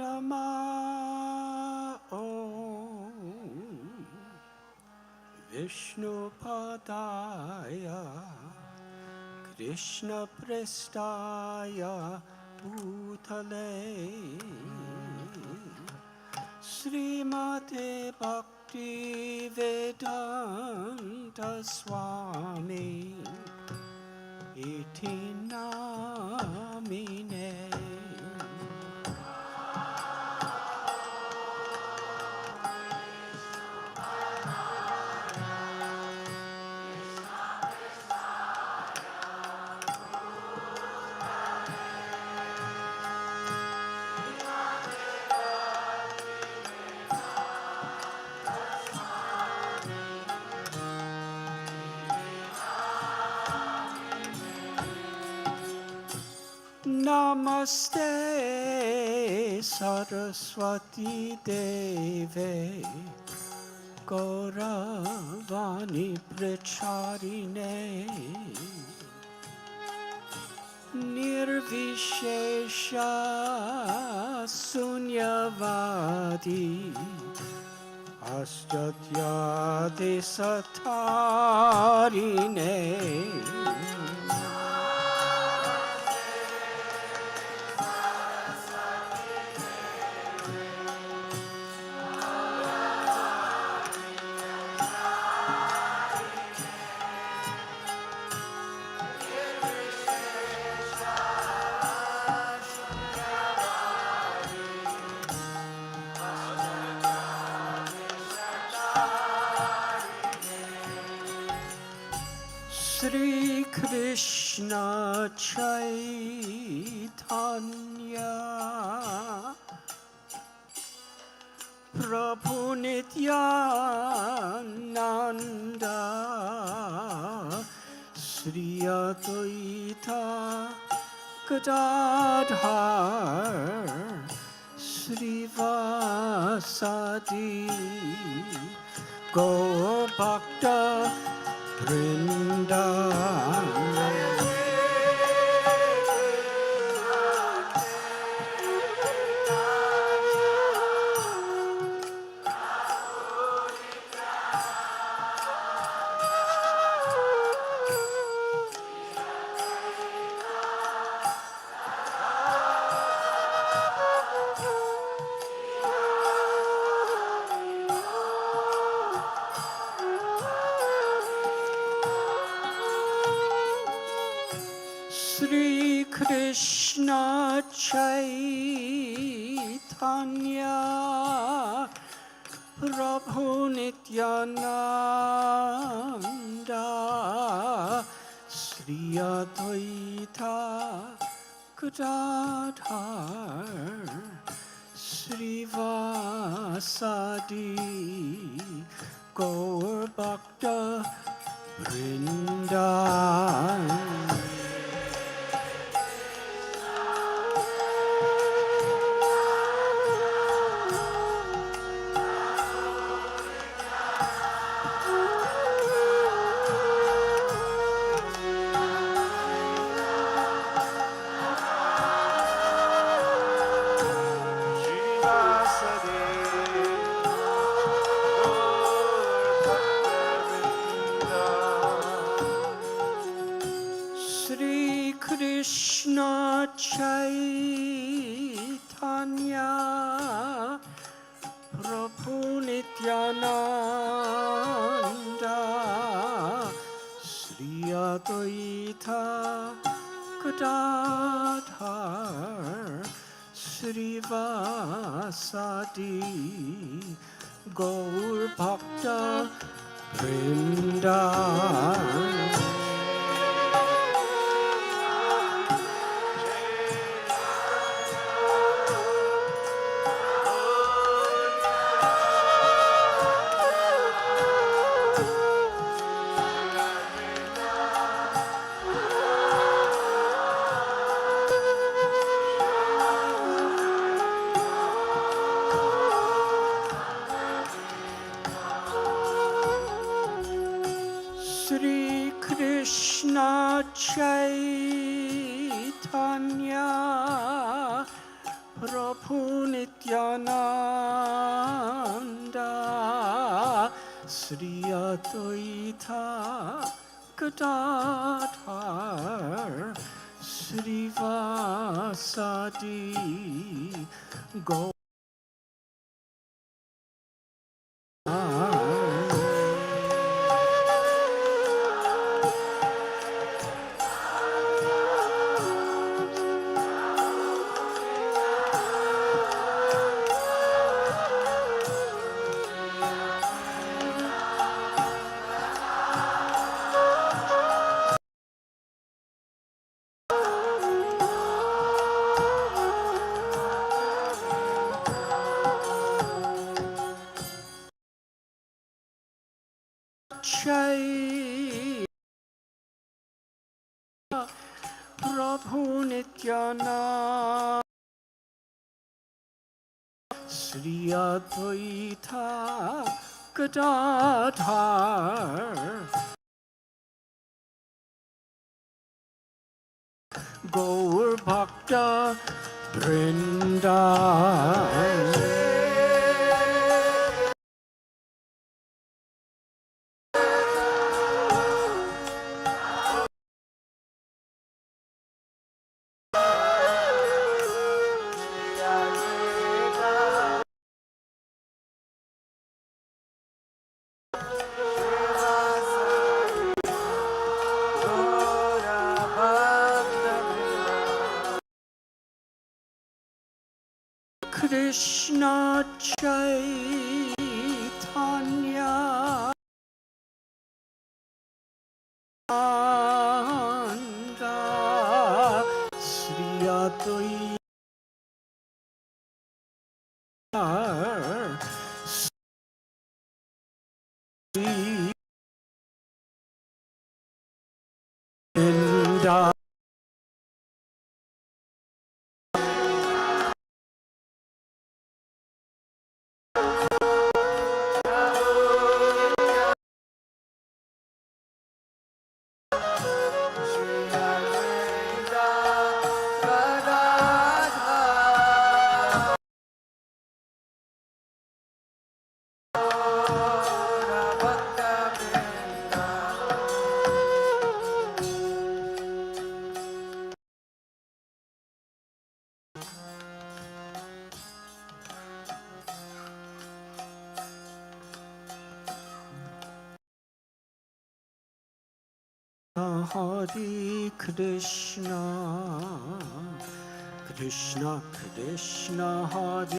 Namo Om Vishnupadaya Krishna Prestaya Bhutale Srimate Bhakti Vedanta Swami Iti Namine Namaste Saraswati Deve Gauravani Pracharine Nirvishesha Sunyavadi Astatyade Satarine Shri Krishna Chaitanya Prabhu Nityananda Shri Advaita Gadadhar Shri Vasadi Gaur Bhakta Vrinda Shri Krishna Chaitanya Prabhu Nityananda Shri Advaita Gadadhar Shri Vasadi Gaur Bhakta Vrinda Shri Krishna Chaitanya Prabhu Nityananda Shri Advaita Gadadhar Shri Vasadi Gaur Bhakta Vrinda Shri Krishna Chaitanya Prabhu Nityananda Sri Advaita Gadadhar Srivasadi Gaur Jai Prabhu Nityananda Sri Advaita Gadadhar Gaur Bhakta Vrinda Krishna Chaitanya Nanda Sri Advaita Sri Vrinda Hare Krishna, Krishna Krishna Hare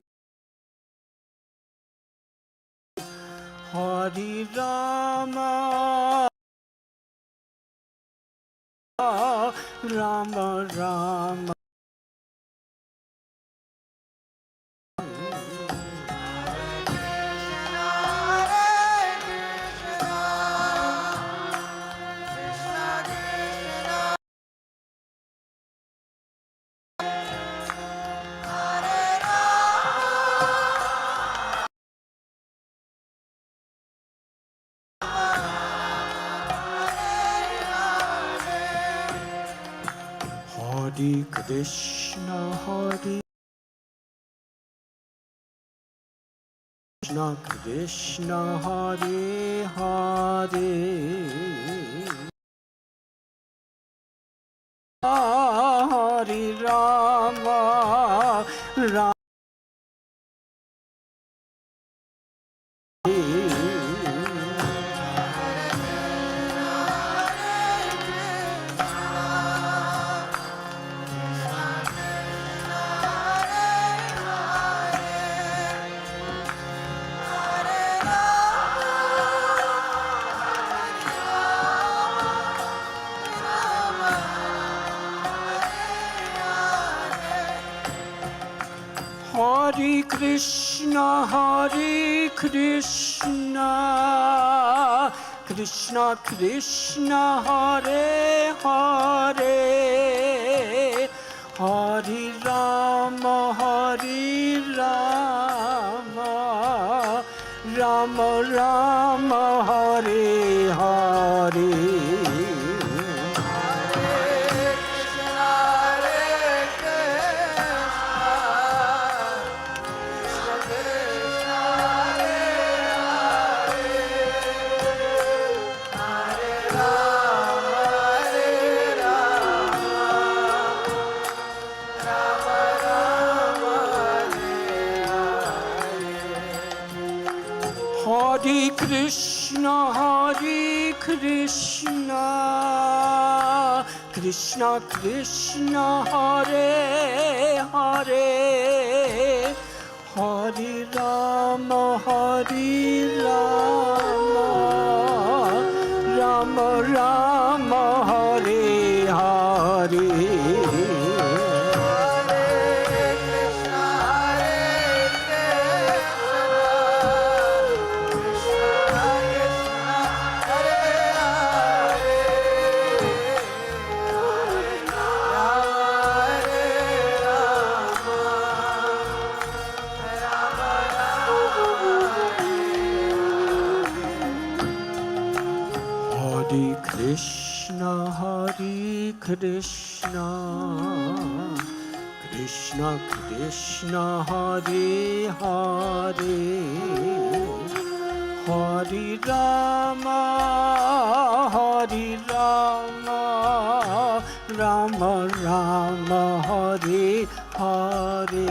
Hare Rama, Rama Rama. Hare Krishna, Hare Krishna, Krishna Hare Hare, Hare Rama, Rama. Hare Krishna, Hare Krishna, Krishna Krishna, Hare Hare, Hare Rama, Hare Rama, Rama Rama, Hare Hare. Krishna Krishna Hare Hare Hare Rama Rama Rama Hare Hare Krishna Krishna Krishna Hare Hare Hare Rama Rama Rama Hare Hare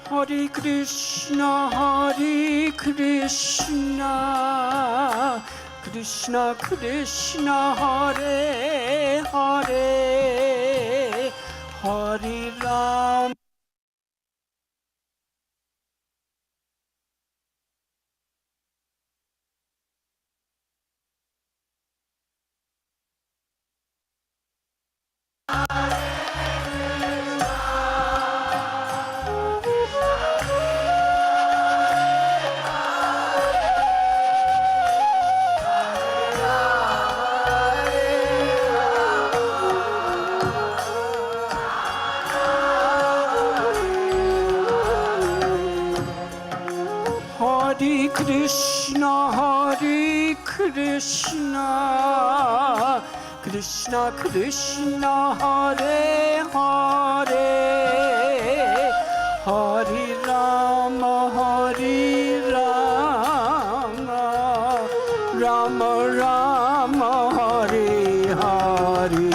Hare Krishna Krishna Krishna Hare Hare Hare Rama Krishna Krishna Hare Hare Hare Rama Rama Rama Hare Hare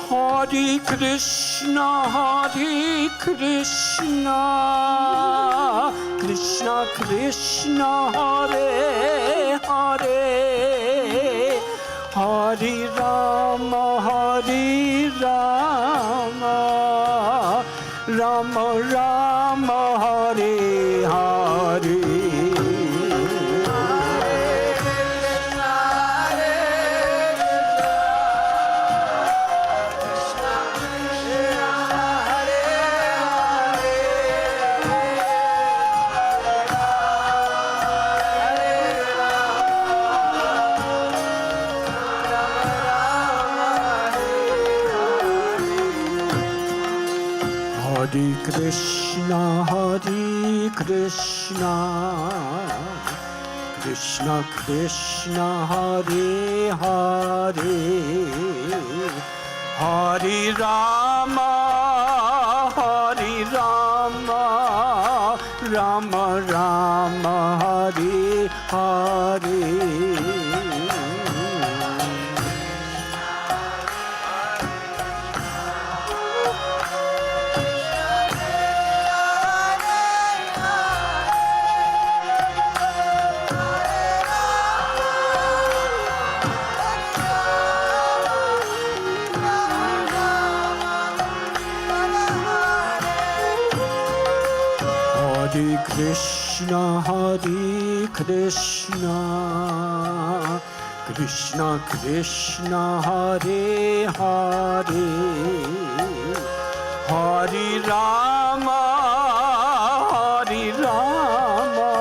Hare Krishna Krishna Krishna Hare Hare Hare Rama Rama Rama Hare Hare Hare Krishna Krishna Krishna Hare Hare Hare Rama Rama Rama Hare Hare Hare Krishna, Krishna Krishna, Hare Hare, Hare Rama,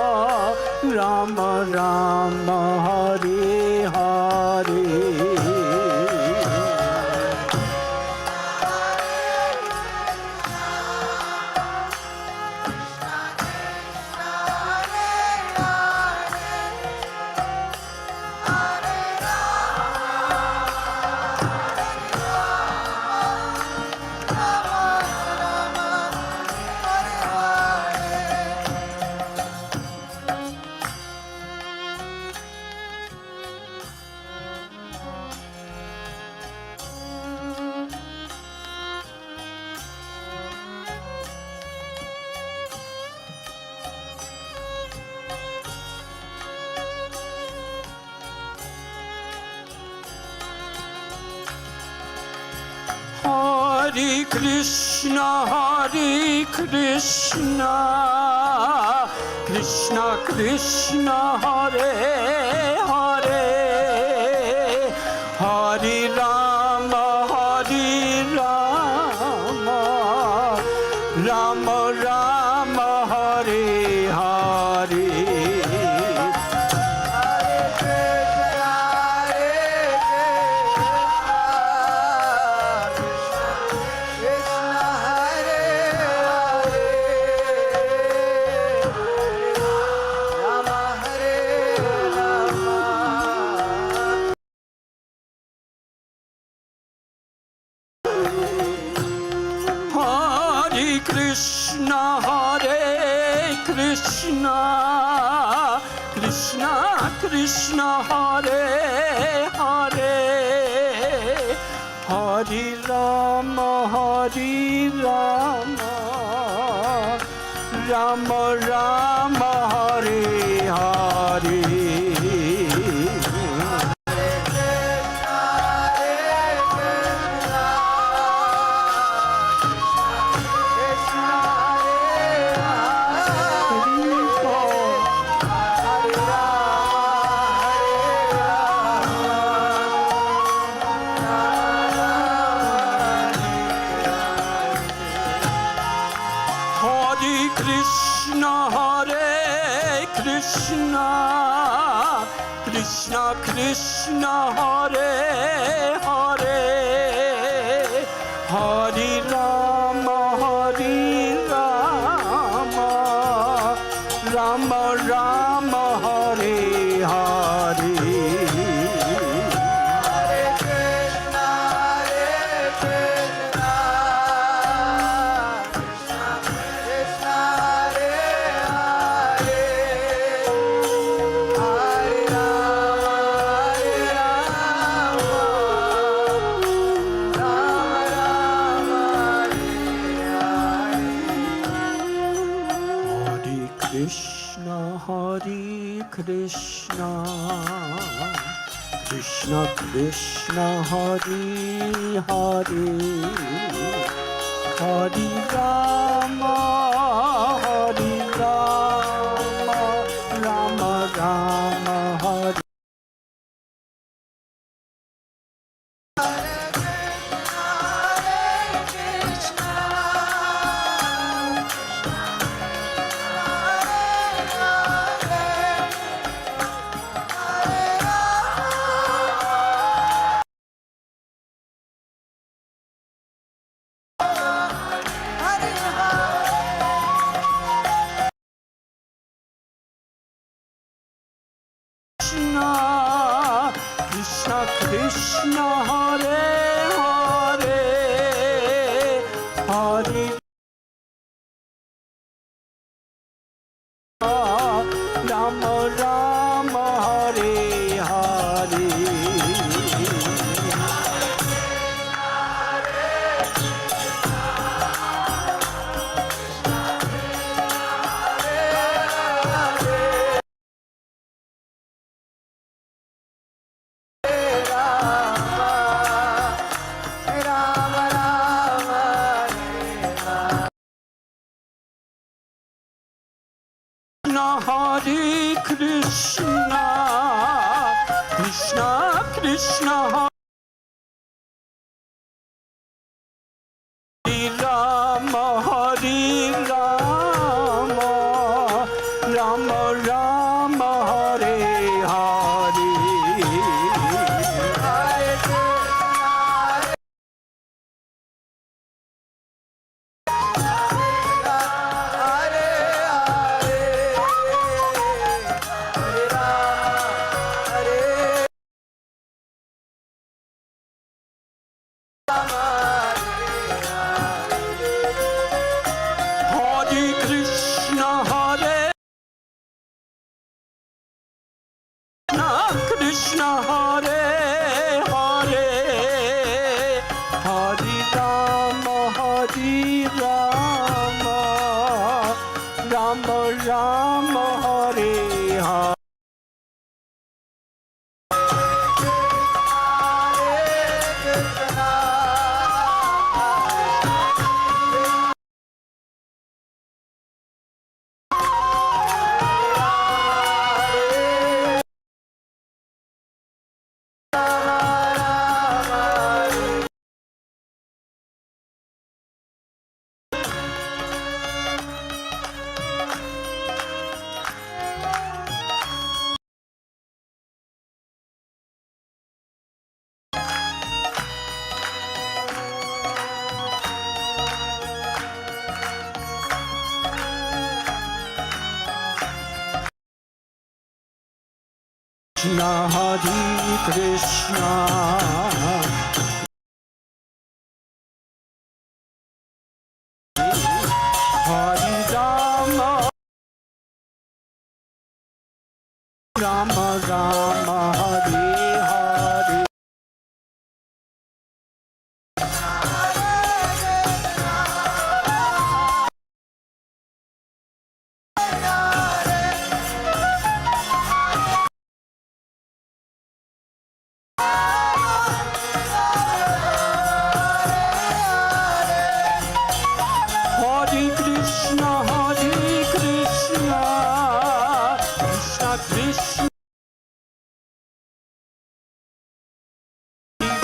Rama Rama, Hare Hare. Hare Krishna, Krishna Krishna, Hare Hare, Hare Rama, Rama Rama, Hare Hare. Krishna, Krishna Krishna, Hare Hare, Hare Rama, Rama Rama, Hare Hare. Krishna Krishna, Hare Hare, Hare Rama, Rama Rama, Hare Hare. Krishna, Krishna Krishna, Hare Hare, Hare Rama, Rama Rama, Hare. Krishna Krishna Krishna Hare Rama Hare Rama Rama Rama Hare Hare Krishna Hare Hare Hare Rama Hare Rama Rama Rama Hare Hare Krishna Hare Krishna Hare Rama Rama Rama Hare Hare Hare Krishna Hare Krishna Krishna Krishna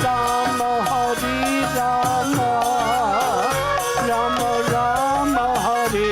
Rama Hare Rama Rama Rama Hare Hare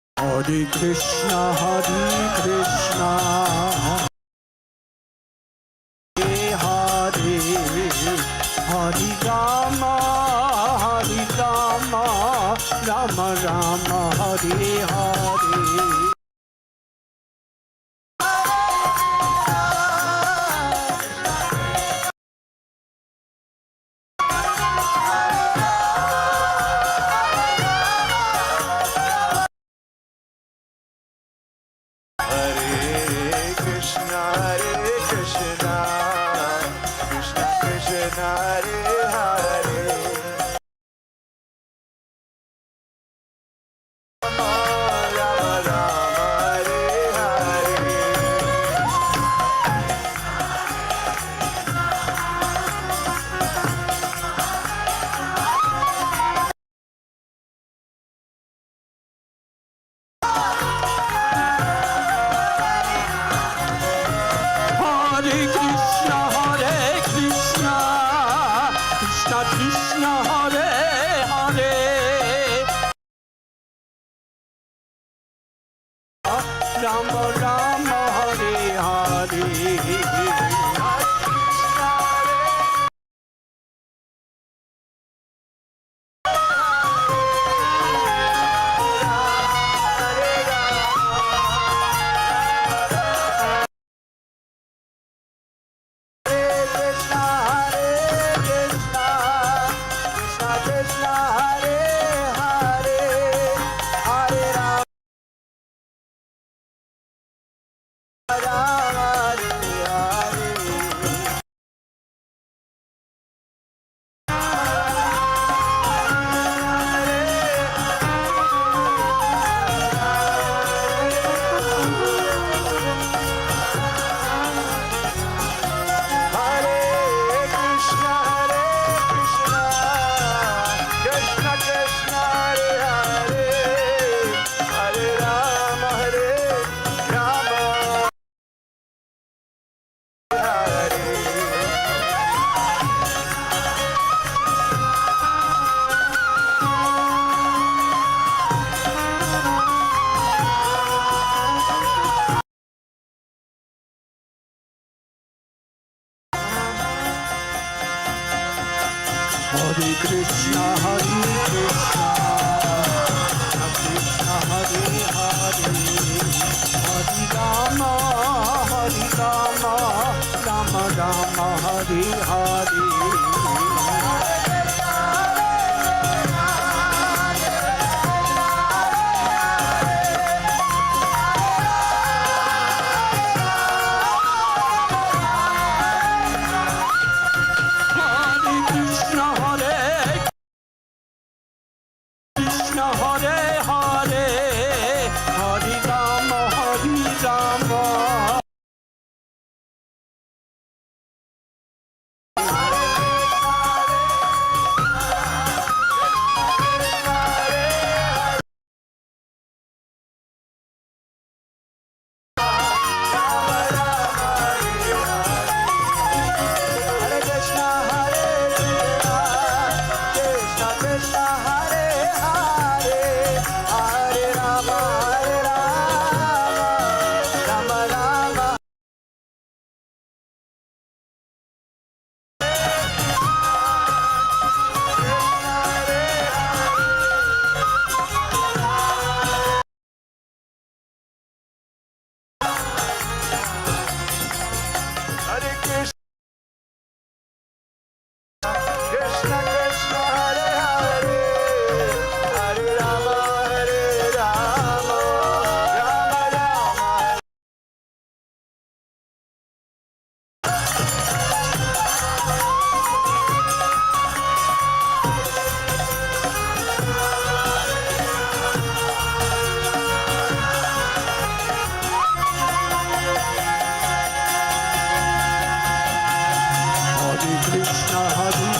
Hare Krishna Hare Krishna Hare Hare Hare Rama Rama Rama Hare Hare Krishna Hare Hare Rama Rama Hare Hare Hare Krishna, Hare Krishna, Krishna Hare Hare, Hare Rama, Rama Rama, Hare Hare. Hare Hare, Hare Rama, Hare Rama. Hare Krishna, Hare Krishna, Krishna Krishna, Hare Hare, Hare Rama, Rama Rama. Hare Krishna. Krishna Krishna Hare Hare, Hare Rama, Rama Rama. Hare Krishna, Hare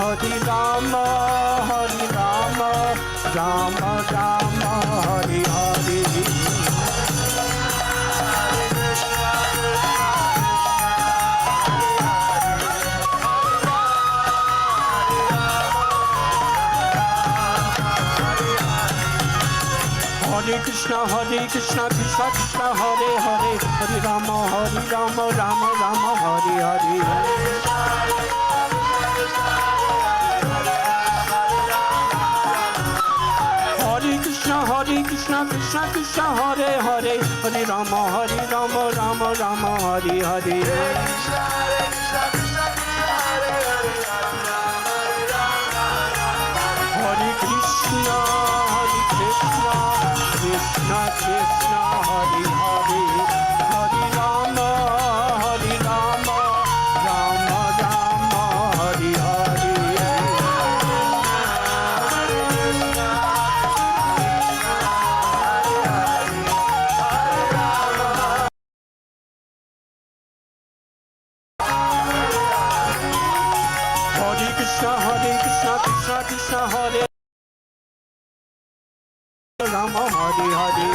Hare Rama, Rama Rama, Hare Hare. Hare Krishna, Krishna Krishna, Hare Hare, Hare Rama, Rama Rama, Hare Hare. Hare Krishna, Krishna Krishna, Hare Hare, Hare Rama, Rama Rama, Hare Hare. Hare Krishna, Krishna Krishna, Hare Hare, Hare Rama, Rama Rama, Hare Hare. Hare Krishna, Krishna Krishna, Hare Rama, Hare Hare.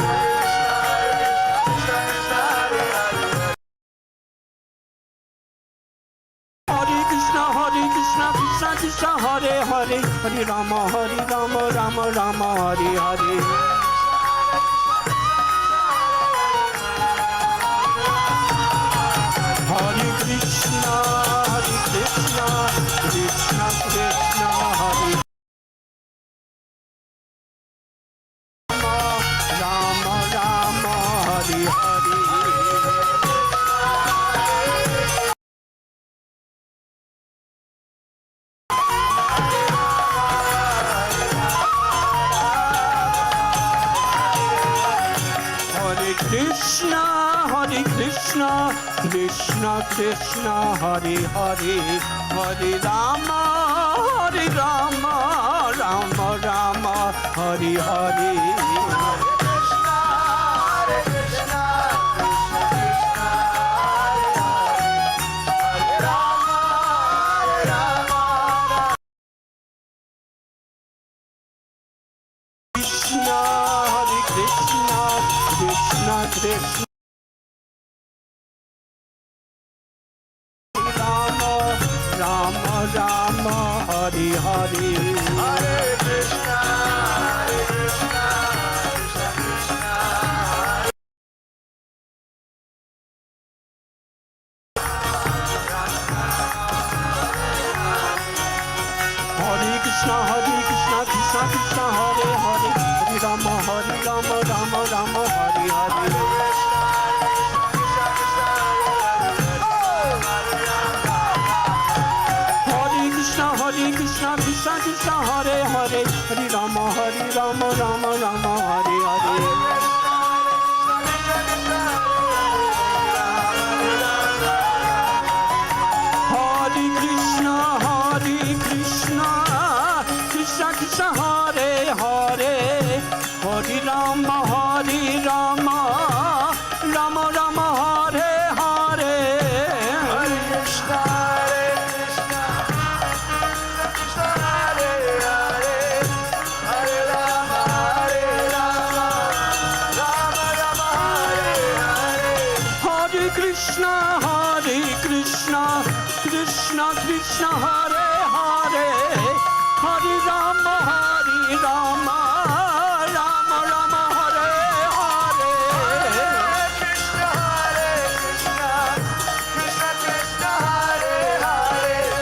Hare Krishna, Krishna Hare Hare, Hare Rama, Rama Rama, Hare Hare. Hare Krishna, Krishna Krishna, Hare Rama, Rama, Hare Hare. Krishna, Krishna Krishna, Hare Hare, Hare Rama, Rama Rama, Hare Hare. Krishna, Krishna Krishna, Rama Rama, Hare Hare. Hare Krishna, Krishna Krishna, Hare Krishna, Krishna Krishna, Hare Hare, Hare Rama, Rama Rama, Hare Hare. Hare Krishna, Krishna Krishna, Hare Hare, Hare Rama, Rama Rama, Hare Hare. Hare Krishna, Krishna Krishna, Hare Hare, Hare Rama, Rama Rama, Hare Hare. Hare Krishna, Krishna Krishna, Hare Hare, Hare Rama, Rama Rama, Hare Hare. Hare Krishna, Krishna Krishna, Hare Hare, Hare Rama, Rama Rama, Hare Hare. Krishna, Krishna Krishna Krishna, Hare Hare, Hare Rama, Rama Rama, Hare Hare.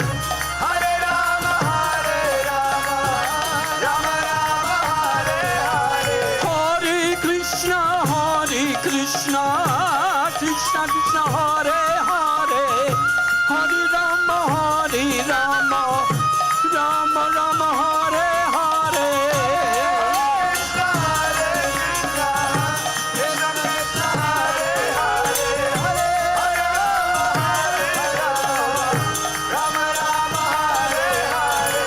Hare Krishna, Krishna Krishna, Hare Hare, Hare Rama, Rama Rama, Hare Hare. Krishna, Krishna Krishna Krishna, Hare Hare, Hare Rama, Rama Hare Hare.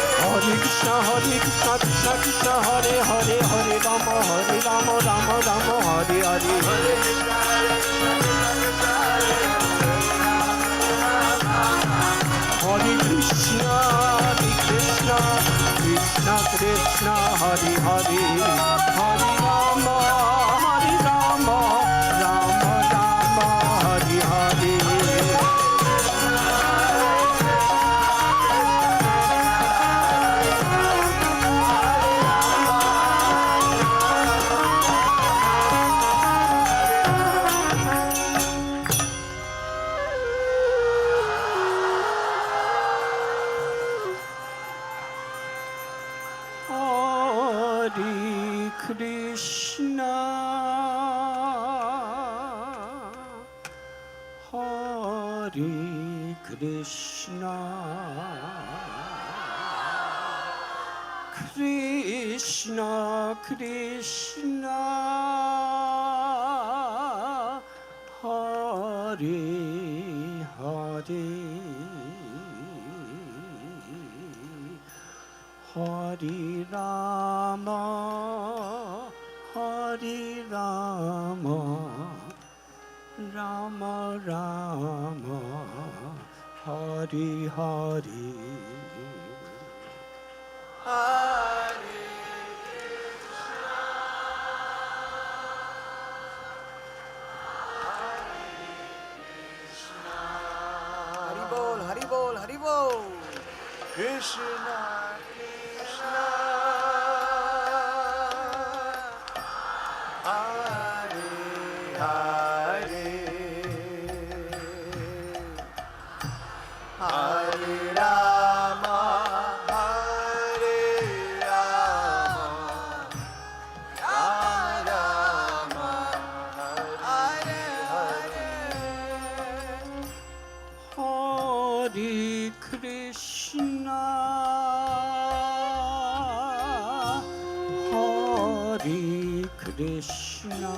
Hare Krishna, Krishna Hare Hare, Hare Rama, Rama Rama, Hare Hare. Hare Krishna, Krishna Krishna, Hare Hare, Hare Rama, Rama Rama, Hare Hare. Hare Krishna, Hare Krishna, Krishna Krishna, Hare Hare, Hare Rama, Hare Rama, Rama Rama, Hare Hare. Hari bol, Hari bol, Hari bol. Krishna, Krishna, Hare Hare, Hare Rama, Hare Rama, Rama Rama, Hare Hare. Hare Krishna, Hare Krishna,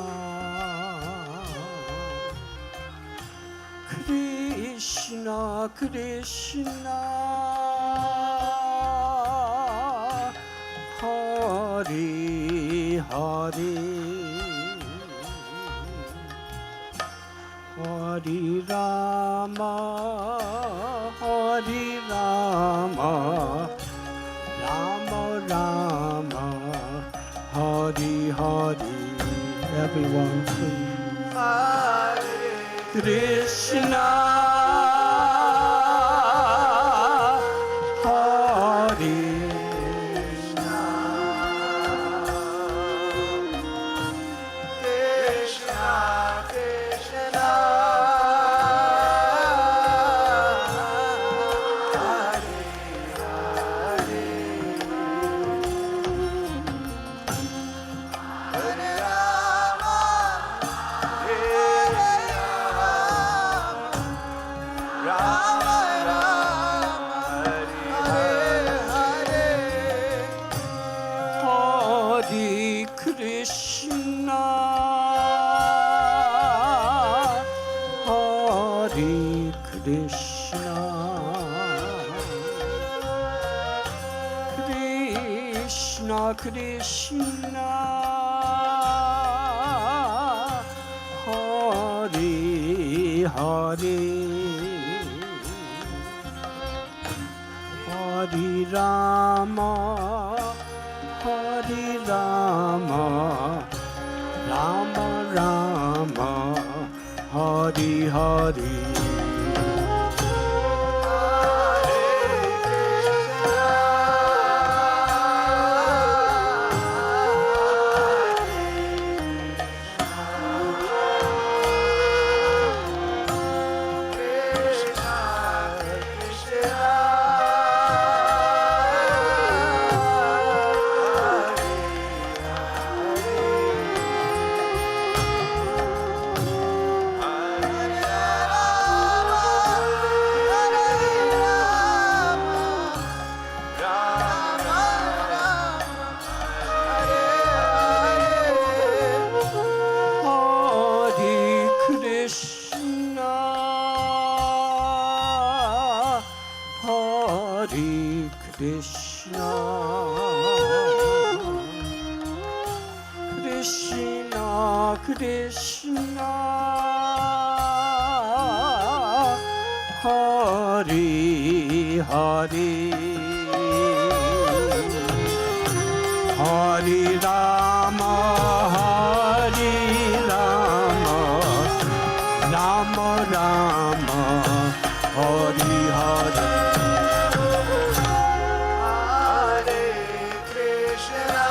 Krishna Krishna, Hare Hare, Hare Rama, Hare Rama, Rama Rama, Hare Hare. Everyone please. Hare Krishna, Hare Krishna, Krishna, Hare Hare, Hare Rama, Hare Rama, Rama Rama, Hare Hare. Hare Krishna, Hare Krishna, Krishna Krishna, Hare Hare, Hare Rama, Hare Rama, Rama Rama, Hare Hare. Krishna, Krishna Krishna, Hare Hare, Hare Rama, Hare Rama, Rama Rama, Hare Hare. Hare Krishna,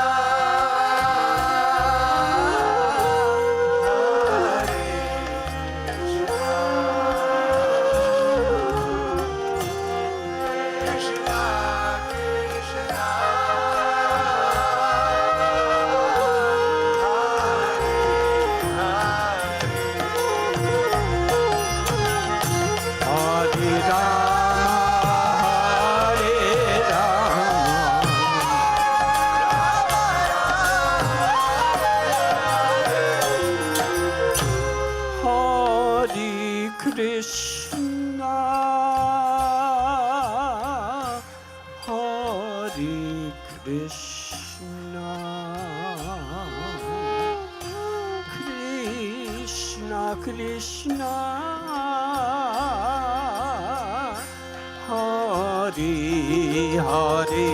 Hare Krishna, Krishna Hare Rama, Hare Rama, Hare Krishna, Hare Krishna, Krishna Krishna, Hare Hare.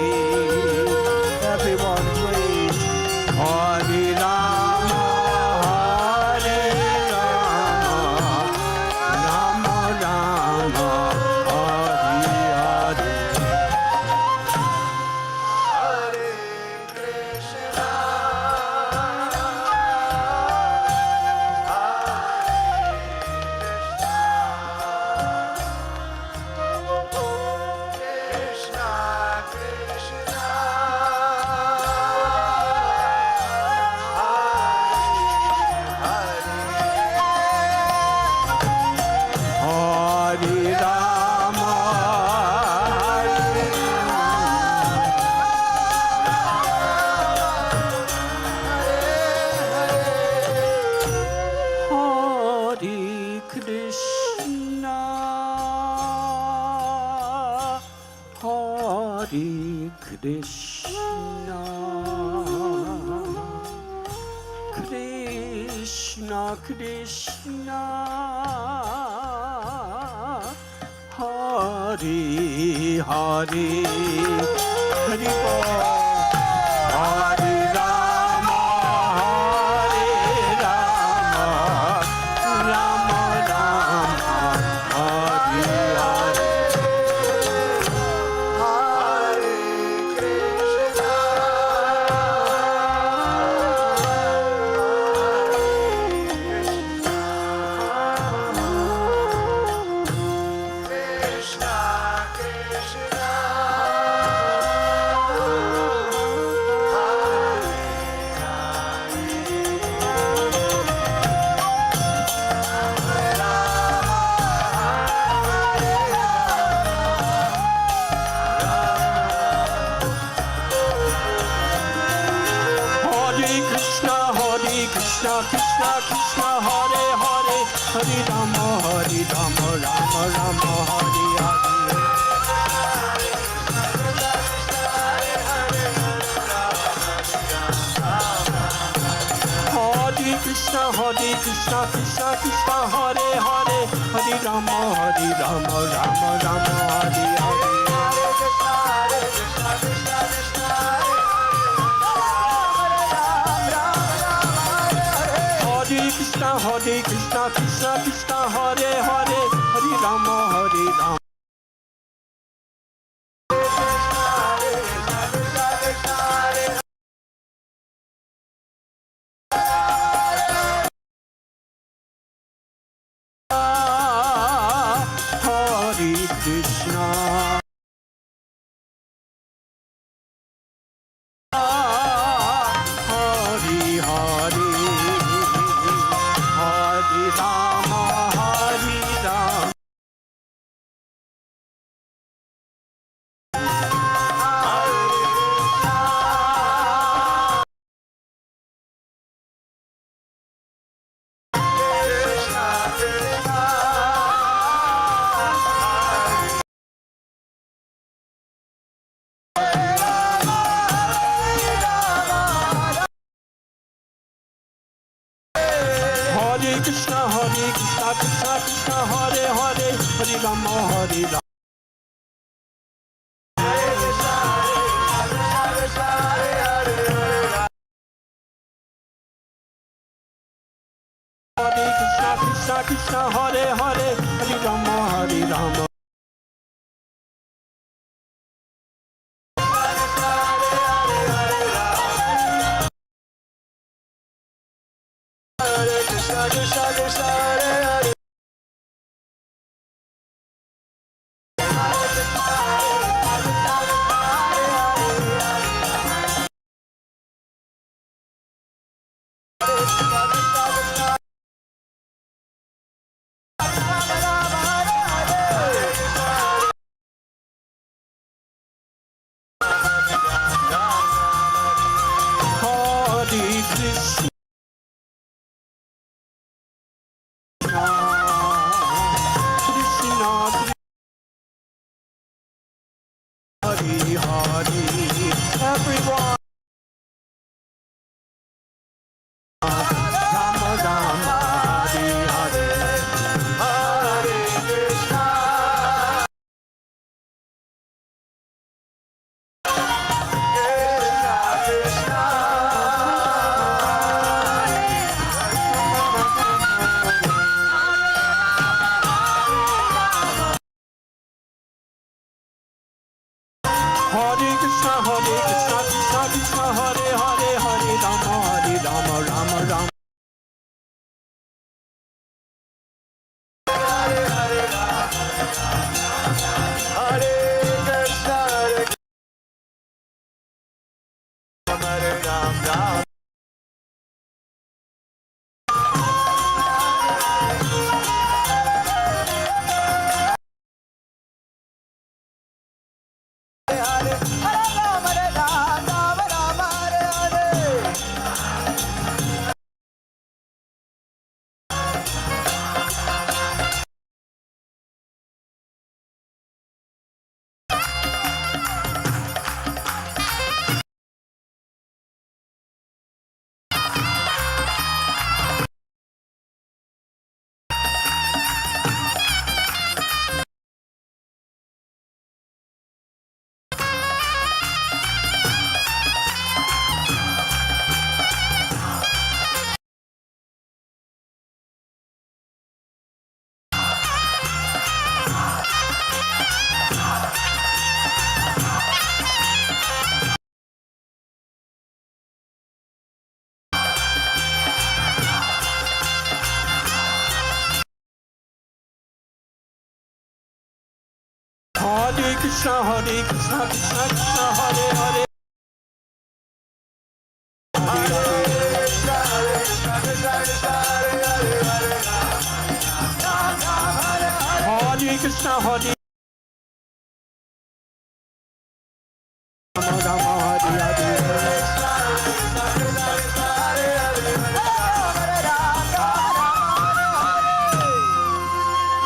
Everyone please. Hare Rama, Hare Rama, Rama Rama, Hare Hare. Hare Krishna, Krishna Krishna, Hare Rama, Hare Hare Krishna, Hare Krishna, Krishna Krishna, Hare Hare. Hare Bol. Hare Rama, Hare Rama, Rama Rama, Hare Hare. Hare Krishna, Krishna Krishna, Hare Krishna, Krishna Krishna, Hare Hare, Hare Rama, Rama Rama, Hare Hare. Hare Krishna, Krishna Krishna, Hare Hare, Hare Rama, Rama Rama, Hare Hare. Hare Krishna, Krishna Hare Hare, Hare Rama, Rama. Hare Krishna, Hare Hare, Hare Rama, Hare Rama. Hare Krishna, Krishna Hare Hare, Hare Rama, Hare Rama. Krishna Hare Hare Hare Rama Hare Rama Krishna Krishna Krishna Hare Hare Hare Krishna Krishna Hare Hare everyone Rama Rama Hare Hare Hare Krishna Krishna Hare Krishna Krishna Krishna Hare Hare Hare Rama Rama Rama Hare Krishna Hare Ram Ram Hare Krishna Krishna Krishna Hare Hare Hare Krishna Hare Rama Rama Hare Hare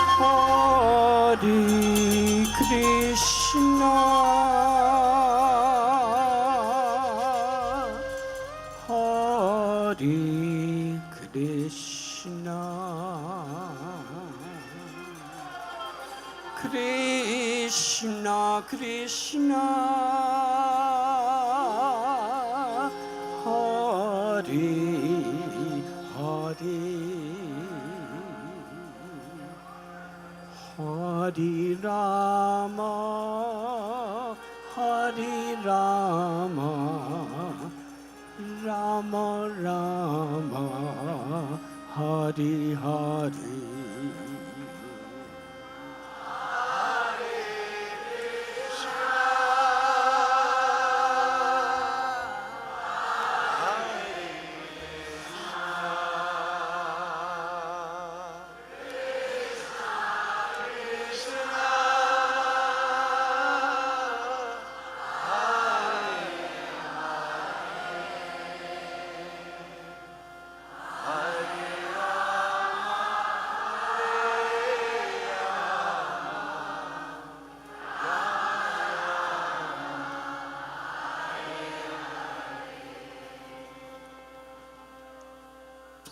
Hare Krishna Hare Krishna Krishna Krishna Hare Hare Hare Rama Hare Rama Rama Rama Hare Hare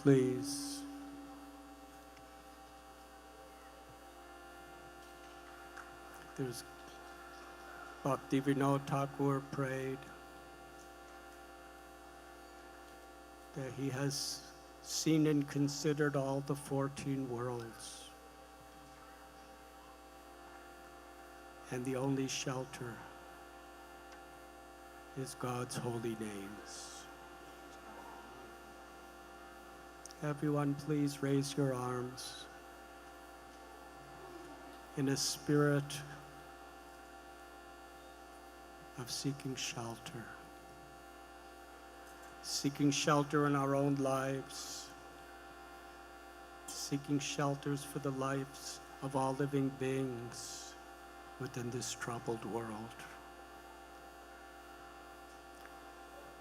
Please. There's Bhaktivinoda Thakur prayed that he has seen and considered all the 14 worlds. And the only shelter is God's holy names. Everyone, please raise your arms in a spirit of seeking shelter. Seeking shelter in our own lives. Seeking shelters for the lives of all living beings within this troubled world.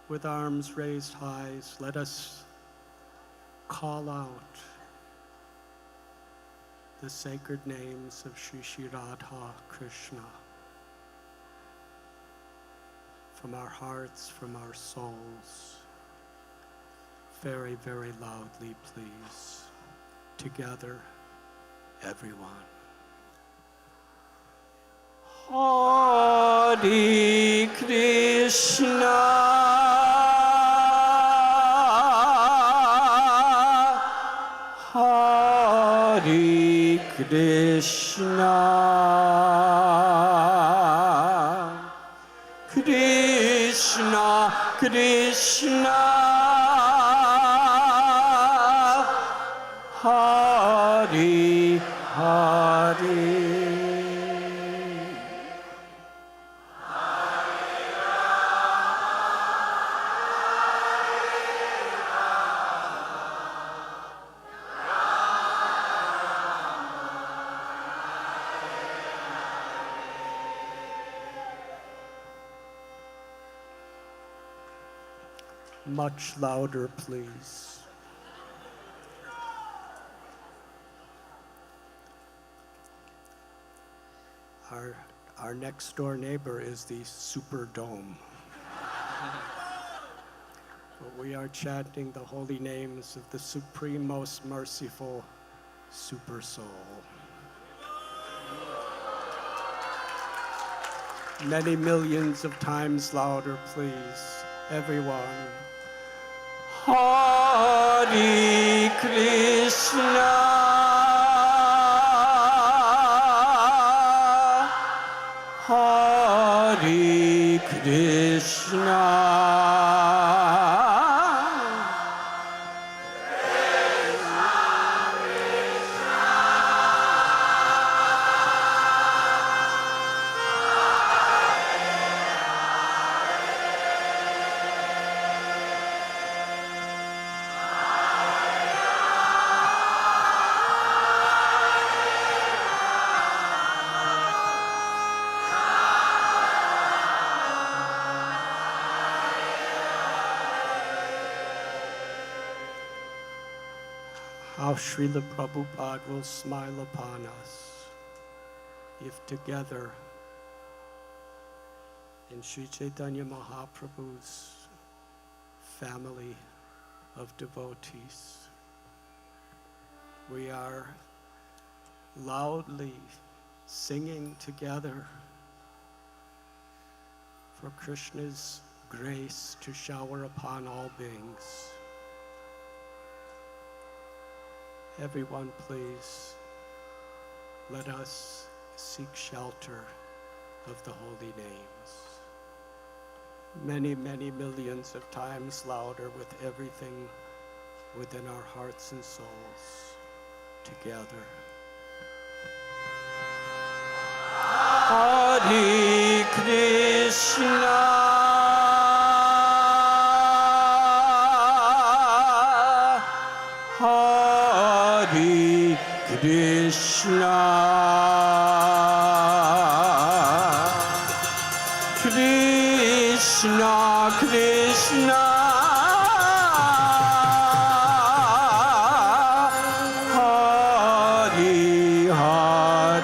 With arms raised high, let us call out the sacred names of Shri Shri Radha Krishna from our hearts, from our souls. Very, very loudly, please. Together, everyone. Hare Krishna. Hare Krishna, Krishna, Krishna, Hare, Hare. Much louder, please. Our next door neighbor is the Superdome. But we are chanting the holy names of the Supreme, Most Merciful Super Soul. Many millions of times louder, please, everyone. Hare Krishna, Hare Krishna. How Srila Prabhupada will smile upon us if together in Sri Chaitanya Mahaprabhu's family of devotees, we are loudly singing together for Krishna's grace to shower upon all beings. Everyone, please, let us seek shelter of the holy names. Many, many millions of times louder with everything within our hearts and souls together. Hare Krishna. Hare Krishna, Krishna, Krishna, Hare, Hare,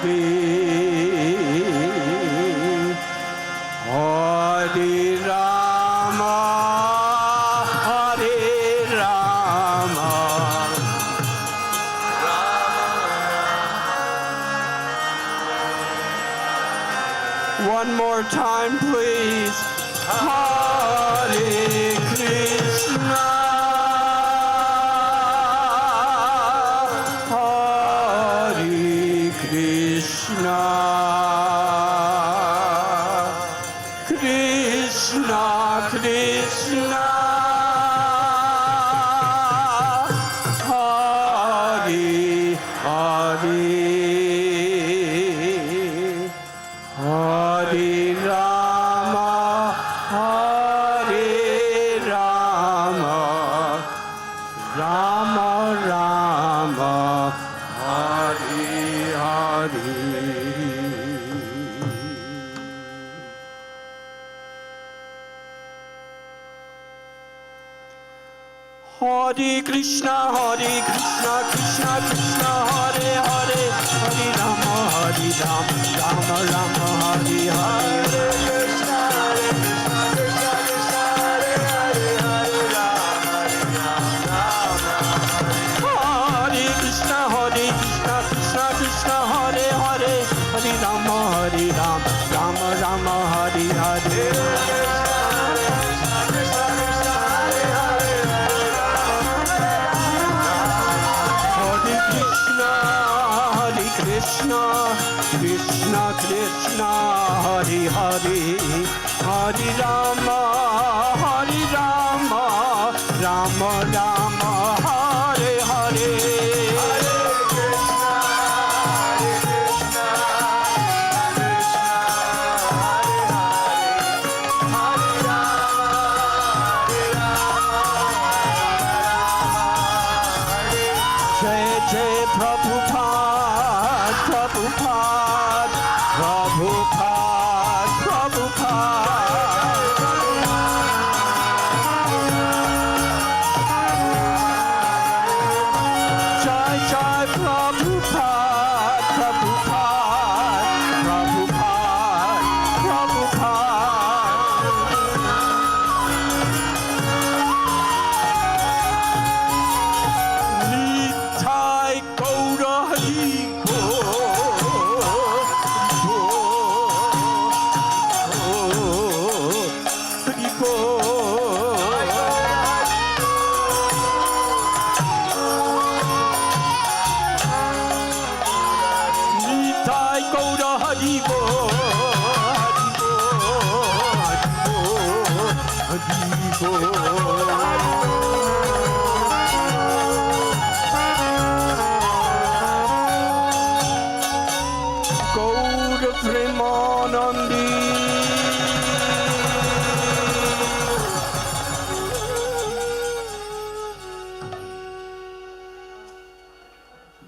Hare Rama, Hare Rama. One more time, please. Hare Krishna, Krishna Krishna Hare Hare Hare Rama Hare Rama Rama Rama Hare Hare Hare Krishna Krishna Krishna Hare Hare Hare Rama Rama Rama Hare Hare Krishna Krishna Krishna Hare Hare Hare Rama Hare Krishna Krishna Krishna Hare Hare Hare Rama Rama Rama Hare Hare Krishna Krishna Hare Hare Hare Rama Rama Rama Hare Hare Jai Jai Prabhupada Prabhupada Prabhupada Prabhupada Jai Jai Prabhupada Prabhupada Prabhupada Nitai Gaura Hari Gaura Premanandi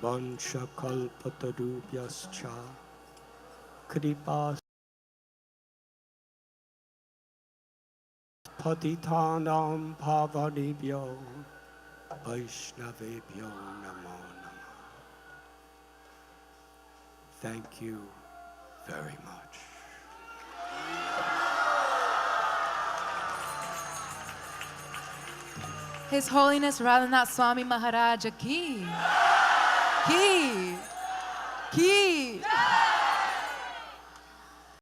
Vansha Kalpatarubhyascha Kripa Patitanam Pavanebhyo Vaishnavebhyo Namo Namah. Thank you very much. His Holiness Radhanath Swami Maharaja ki.